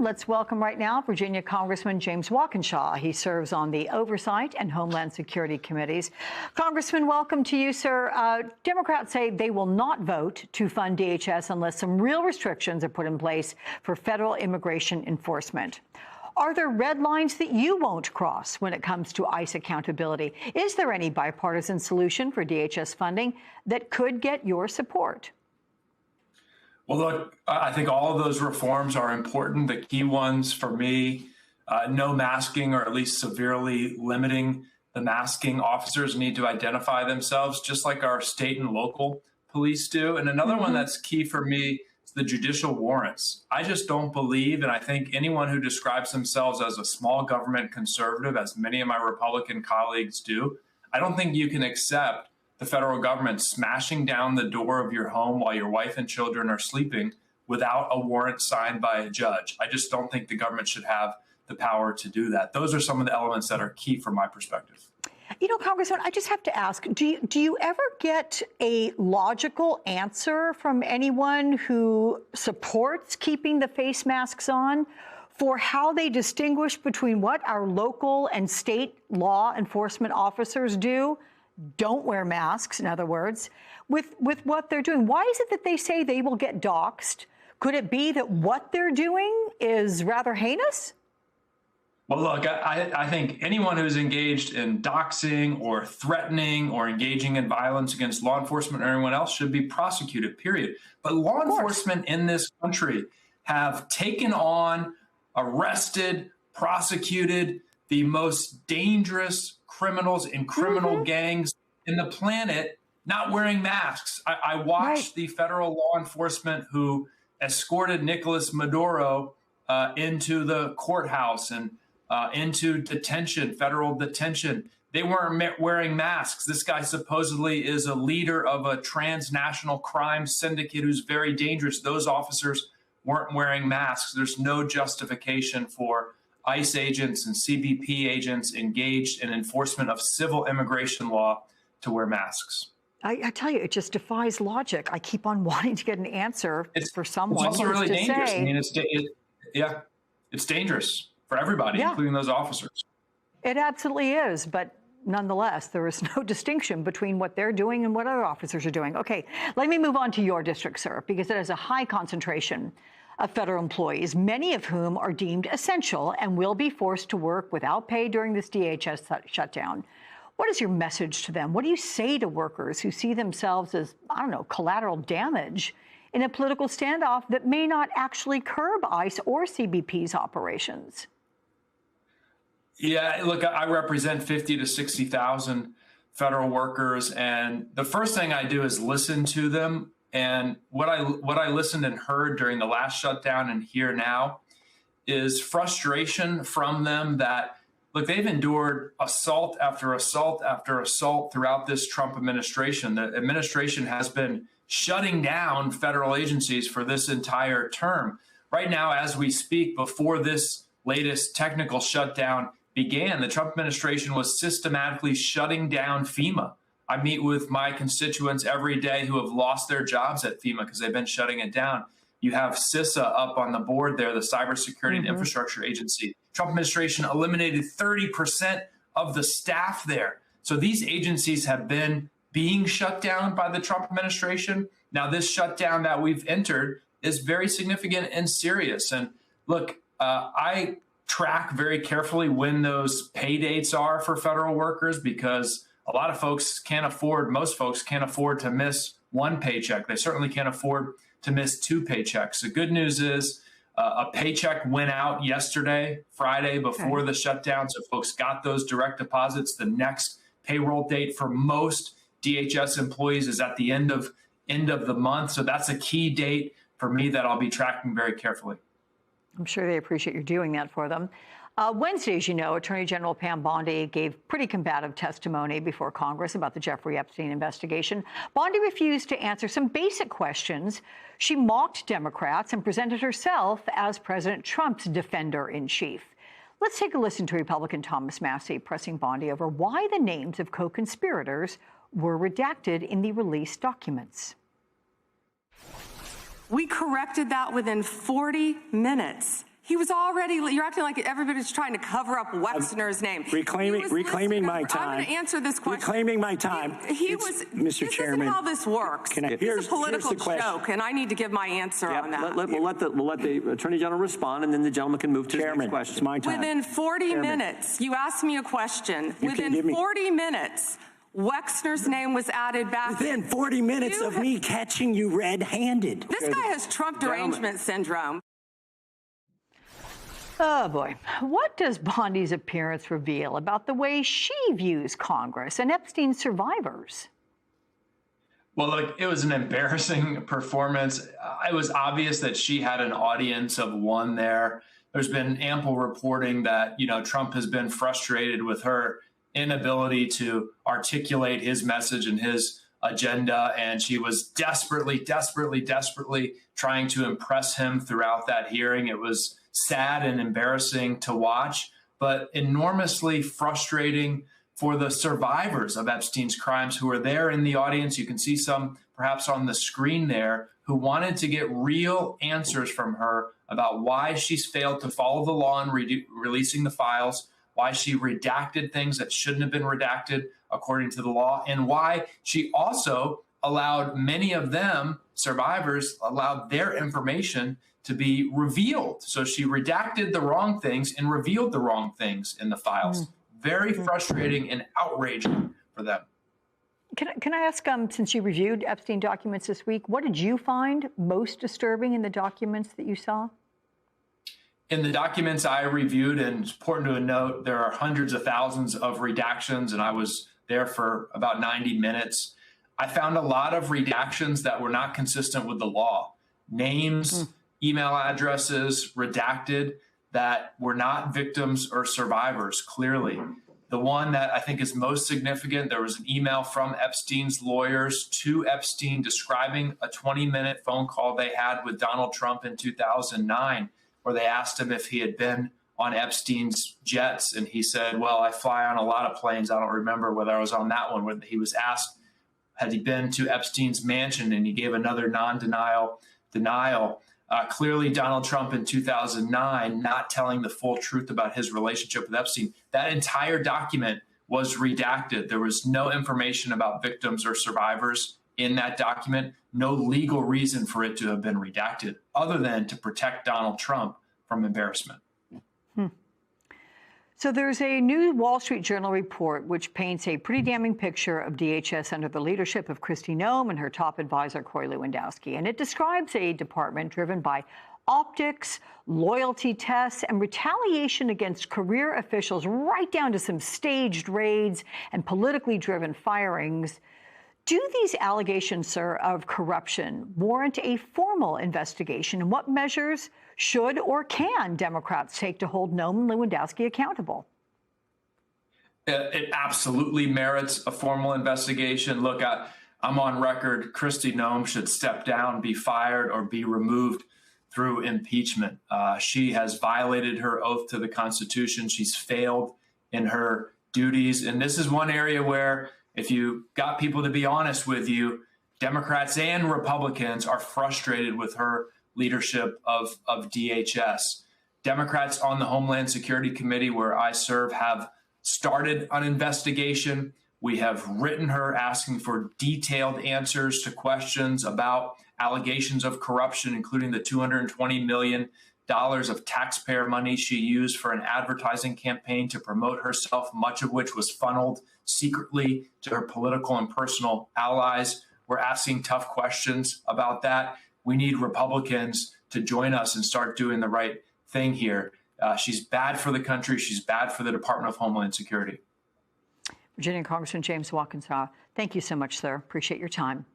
Let's welcome right now Virginia Congressman James Walkinshaw. He serves on the Oversight and Homeland Security Committees. Congressman, welcome to you, sir. Democrats say they will not vote to fund DHS unless some real restrictions are put in place for federal immigration enforcement. Are there red lines that you won't cross when it comes to ICE accountability? Is there any bipartisan solution for DHS funding that could get your support? Well, look, I think all of those reforms are important. The key ones for me, no masking, or at least severely limiting the masking. Officers need to identify themselves just like our state and local police do. And another one that's key for me is the judicial warrants. I just don't believe, and I think anyone who describes themselves as a small government conservative, as many of my Republican colleagues do, I don't think you can accept the federal government smashing down the door of your home while your wife and children are sleeping without a warrant signed by a judge. I just don't think the government should have the power to do that. Those are some of the elements that are key from my perspective. You know, Congressman, I just have to ask, do you ever get a logical answer from anyone who supports keeping the face masks on for how they distinguish between what our local and state law enforcement officers don't wear masks, in other words, with what they're doing? Why is it that they say they will get doxxed? Could it be that what they're doing is rather heinous? Well, look, I think anyone who's engaged in doxing or threatening or engaging in violence against law enforcement or anyone else should be prosecuted, period. But law enforcement in this country have taken on, arrested, prosecuted the most dangerous criminals in criminal gangs in the planet not wearing masks. I watched the federal law enforcement who escorted Nicolas Maduro into the courthouse and into detention, federal detention. They weren't wearing masks. This guy supposedly is a leader of a transnational crime syndicate who's very dangerous. Those officers weren't wearing masks. There's no justification for ICE agents and CBP agents engaged in enforcement of civil immigration law to wear masks. I tell you, it just defies logic. I keep on wanting to get an answer for someone. It's also really dangerous. I mean, it's dangerous for everybody, including those officers. It absolutely is, but nonetheless, there is no distinction between what they're doing and what other officers are doing. Okay, let me move on to your district, sir, because it has a high concentration of federal employees, many of whom are deemed essential and will be forced to work without pay during this DHS shutdown. What is your message to them? What do you say to workers who see themselves as, I don't know, collateral damage in a political standoff that may not actually curb ICE or CBP's operations? Yeah, look, I represent 50 to 60,000 federal workers, and the first thing I do is listen to them. And what I listened and heard during the last shutdown and here now is frustration from them that, look, they've endured assault after assault after assault throughout this Trump administration. The administration has been shutting down federal agencies for this entire term. Right now, as we speak, before this latest technical shutdown began, the Trump administration was systematically shutting down FEMA. I meet with my constituents every day who have lost their jobs at FEMA because they've been shutting it down. You have CISA up on the board there, the Cybersecurity and Infrastructure Agency. Trump administration eliminated 30% of the staff there. So these agencies have been being shut down by the Trump administration. Now, this shutdown that we've entered is very significant and serious. And look, I track very carefully when those pay dates are for federal workers because a lot of folks can't afford, most folks can't afford to miss one paycheck. They certainly can't afford to miss two paychecks. The good news is a paycheck went out yesterday, Friday, before the shutdown. So folks got those direct deposits. The next payroll date for most DHS employees is at the end of the month. So that's a key date for me that I'll be tracking very carefully. I'm sure they appreciate you doing that for them. Wednesday, as you know, Attorney General Pam Bondi gave pretty combative testimony before Congress about the Jeffrey Epstein investigation. Bondi refused to answer some basic questions. She mocked Democrats and presented herself as President Trump's defender-in-chief. Let's take a listen to Republican Thomas Massie pressing Bondi over why the names of co-conspirators were redacted in the released documents. We corrected that within 40 minutes. He was already, you're acting like everybody's trying to cover up Wexner's name. Reclaiming my time. I'm going to answer this question. Reclaiming my time. Mr. Chairman. This isn't how this works. It's a political joke, and I need to give my answer on that. We'll let the Attorney General respond, and then the gentleman can move to the next question. It's my time. Within 40 minutes, you asked me a question. Within 40 minutes, Wexner's name was added back. Within 40 minutes of me catching you red-handed. This guy has Trump derangement syndrome. Oh, boy. What does Bondi's appearance reveal about the way she views Congress and Epstein's survivors? Well, look, it was an embarrassing performance. It was obvious that she had an audience of one there. There's been ample reporting that, Trump has been frustrated with her inability to articulate his message and his agenda. And she was desperately trying to impress him throughout that hearing. It was sad and embarrassing to watch, but enormously frustrating for the survivors of Epstein's crimes who are there in the audience. You can see some perhaps on the screen there who wanted to get real answers from her about why she's failed to follow the law in releasing the files, why she redacted things that shouldn't have been redacted according to the law, and why she also allowed many of them, survivors, allowed their information to be revealed. So she redacted the wrong things and revealed the wrong things in the files. Very frustrating and outraging for them. Can I ask, since you reviewed Epstein documents this week, what did you find most disturbing in the documents that you saw? In the documents I reviewed, and it's important to note, there are hundreds of thousands of redactions, and I was there for about 90 minutes. I found a lot of redactions that were not consistent with the law. Names, email addresses redacted that were not victims or survivors, clearly. The one that I think is most significant, there was an email from Epstein's lawyers to Epstein describing a 20-minute phone call they had with Donald Trump in 2009, where they asked him if he had been on Epstein's jets. And he said, well, I fly on a lot of planes. I don't remember whether I was on that one. When he was asked, had he been to Epstein's mansion, and he gave another denial. Clearly, Donald Trump in 2009 not telling the full truth about his relationship with Epstein. That entire document was redacted. There was no information about victims or survivors in that document. No legal reason for it to have been redacted other than to protect Donald Trump from embarrassment. So there's a new Wall Street Journal report which paints a pretty damning picture of DHS under the leadership of Kristi Noem and her top advisor, Corey Lewandowski. And it describes a department driven by optics, loyalty tests, and retaliation against career officials, right down to some staged raids and politically driven firings. Do these allegations, sir, of corruption warrant a formal investigation? And what measures should or can Democrats take to hold Noem and Lewandowski accountable? It absolutely merits a formal investigation. Look, I'm on record. Kristi Noem should step down, be fired, or be removed through impeachment. She has violated her oath to the Constitution. She's failed in her duties. And this is one area where, if you got people to be honest with you, Democrats and Republicans are frustrated with her leadership of DHS. Democrats on the Homeland Security Committee, where I serve, have started an investigation. We have written her asking for detailed answers to questions about allegations of corruption, including the $220 million of taxpayer money she used for an advertising campaign to promote herself, much of which was funneled secretly to her political and personal allies. We're asking tough questions about that. We need Republicans to join us and start doing the right thing here. She's bad for the country. She's bad for the Department of Homeland Security. Virginia Congressman James Walkinshaw, thank you so much, sir. Appreciate your time.